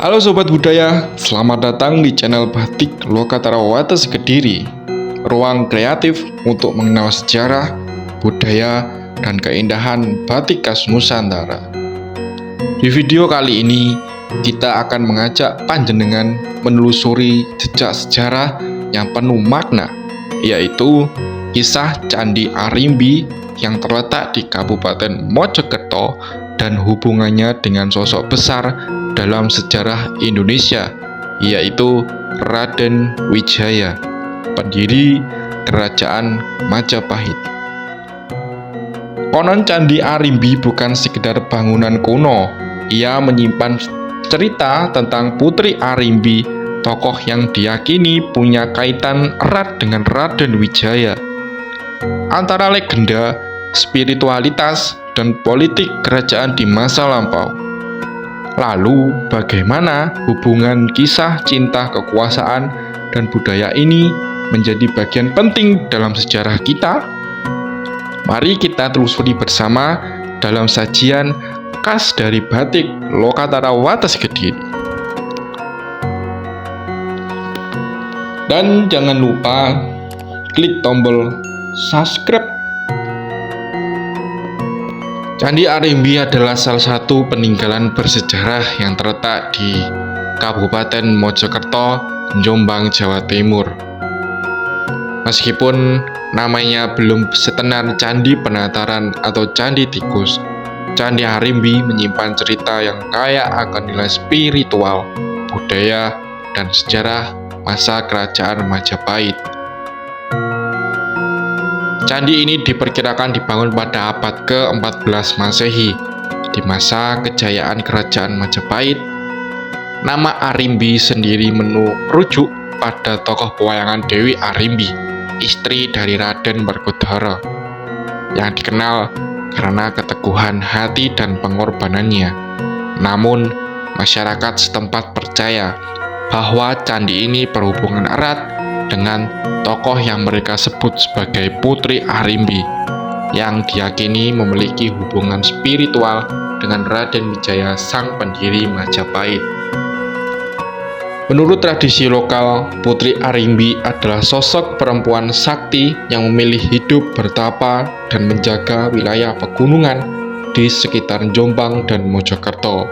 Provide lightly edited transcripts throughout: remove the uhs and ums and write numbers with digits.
Halo Sobat Budaya, selamat datang di channel Batik Lokataru Wates Kediri, ruang kreatif untuk mengenal sejarah, budaya, dan keindahan batik khas Nusantara. Di video kali ini, kita akan mengajak panjenengan menelusuri jejak sejarah yang penuh makna, yaitu kisah Candi Arimbi yang terletak di Kabupaten Mojokerto dan hubungannya dengan sosok besar dalam sejarah Indonesia, yaitu Raden Wijaya, pendiri Kerajaan Majapahit. Konon Candi Arimbi bukan sekedar bangunan kuno, ia menyimpan cerita tentang Putri Arimbi, tokoh yang diyakini punya kaitan erat dengan Raden Wijaya. Antara legenda, spiritualitas, dan politik kerajaan di masa lampau. Lalu, bagaimana hubungan kisah cinta kekuasaan dan budaya ini menjadi bagian penting dalam sejarah kita? Mari kita telusuri bersama dalam sajian khas dari Batik Lokataru Wates Kediri. Dan jangan lupa klik tombol subscribe. Candi Arimbi adalah salah satu peninggalan bersejarah yang terletak di Kabupaten Mojokerto, Jombang, Jawa Timur. Meskipun namanya belum setenar Candi Penataran atau Candi Tikus, Candi Arimbi menyimpan cerita yang kaya akan nilai spiritual, budaya, dan sejarah masa Kerajaan Majapahit. Candi ini diperkirakan dibangun pada abad ke-14 Masehi, di masa kejayaan Kerajaan Majapahit. Nama Arimbi sendiri merujuk pada tokoh pewayangan Dewi Arimbi, istri dari Raden Werkudara, yang dikenal karena keteguhan hati dan pengorbanannya. Namun, masyarakat setempat percaya bahwa candi ini berhubungan erat dengan tokoh yang mereka sebut sebagai Putri Arimbi, yang diyakini memiliki hubungan spiritual dengan Raden Wijaya, sang pendiri Majapahit. Menurut tradisi lokal, Putri Arimbi adalah sosok perempuan sakti yang memilih hidup bertapa dan menjaga wilayah pegunungan di sekitar Jombang dan Mojokerto.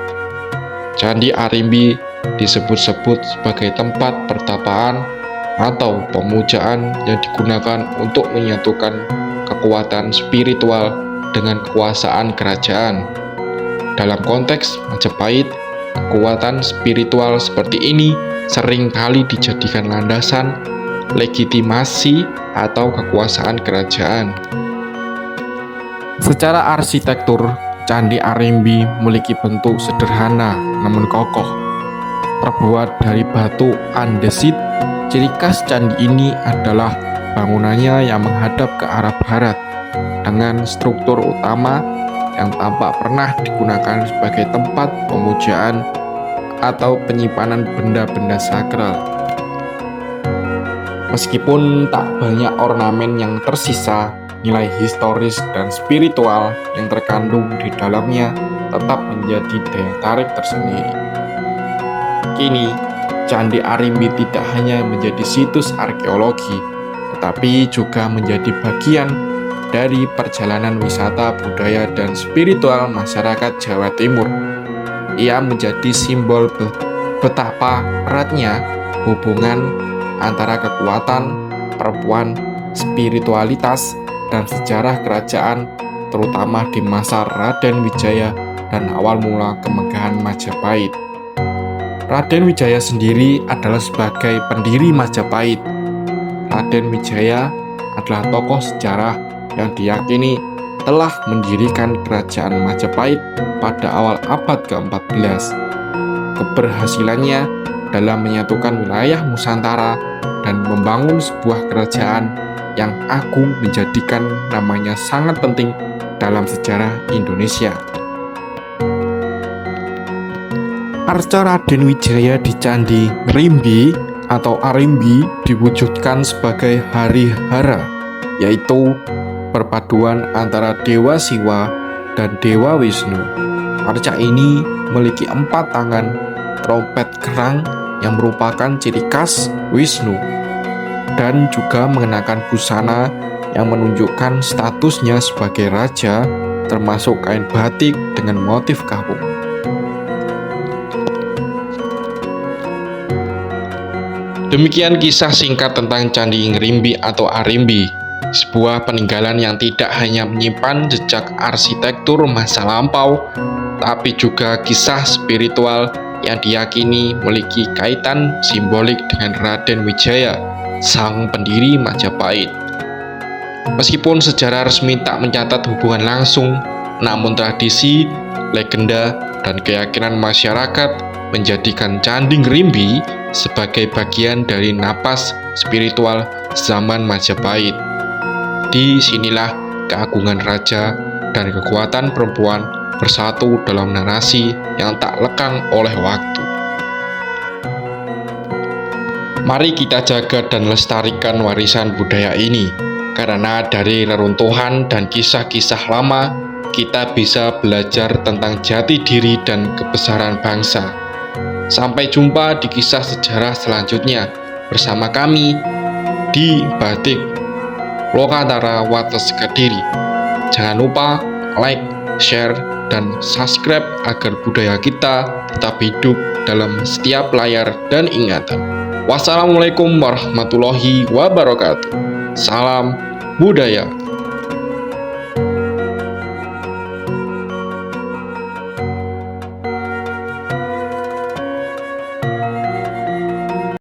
Candi Arimbi disebut-sebut sebagai tempat pertapaan atau pemujaan yang digunakan untuk menyatukan kekuatan spiritual dengan kekuasaan kerajaan. Dalam konteks Majapahit, kekuatan spiritual seperti ini sering kali dijadikan landasan legitimasi atau kekuasaan kerajaan. Secara arsitektur, Candi Arimbi memiliki bentuk sederhana namun kokoh, terbuat dari batu andesit. Ciri khas candi ini adalah bangunannya yang menghadap ke arah barat, dengan struktur utama yang tampak pernah digunakan sebagai tempat pemujaan atau penyimpanan benda-benda sakral. Meskipun tak banyak ornamen yang tersisa, nilai historis dan spiritual yang terkandung di dalamnya tetap menjadi daya tarik tersendiri. Kini, Candi Arimbi tidak hanya menjadi situs arkeologi, tetapi juga menjadi bagian dari perjalanan wisata budaya dan spiritual masyarakat Jawa Timur. Ia menjadi simbol betapa eratnya hubungan antara kekuatan perempuan, spiritualitas, dan sejarah kerajaan, terutama di masa Raden Wijaya dan awal mula kemegahan Majapahit. Raden Wijaya sendiri adalah sebagai pendiri Majapahit. Raden Wijaya adalah tokoh sejarah yang diyakini telah mendirikan Kerajaan Majapahit pada awal abad ke-14. Keberhasilannya dalam menyatukan wilayah Nusantara dan membangun sebuah kerajaan yang agung menjadikan namanya sangat penting dalam sejarah Indonesia. Arca Raden Wijaya di Candi Rimbi atau Arimbi diwujudkan sebagai Harihara, yaitu perpaduan antara Dewa Siwa dan Dewa Wisnu. Arca ini memiliki 4 tangan trompet kerang yang merupakan ciri khas Wisnu, dan juga mengenakan busana yang menunjukkan statusnya sebagai raja, termasuk kain batik dengan motif kapuk. Demikian kisah singkat tentang Candi Ngrimbi atau Arimbi, sebuah peninggalan yang tidak hanya menyimpan jejak arsitektur masa lampau, tapi juga kisah spiritual yang diyakini memiliki kaitan simbolik dengan Raden Wijaya, sang pendiri Majapahit. Meskipun sejarah resmi tak mencatat hubungan langsung, namun tradisi, legenda, dan keyakinan masyarakat menjadikan Candi Ngrimbi sebagai bagian dari napas spiritual zaman Majapahit. Di sinilah keagungan raja dan kekuatan perempuan bersatu dalam narasi yang tak lekang oleh waktu. Mari kita jaga dan lestarikan warisan budaya ini, karena dari reruntuhan dan kisah-kisah lama, kita bisa belajar tentang jati diri dan kebesaran bangsa. Sampai jumpa di kisah sejarah selanjutnya bersama kami di Batik Lokatara Wates Kediri. Jangan lupa like, share, dan subscribe agar budaya kita tetap hidup dalam setiap layar dan ingatan. Wassalamualaikum warahmatullahi wabarakatuh. Salam budaya.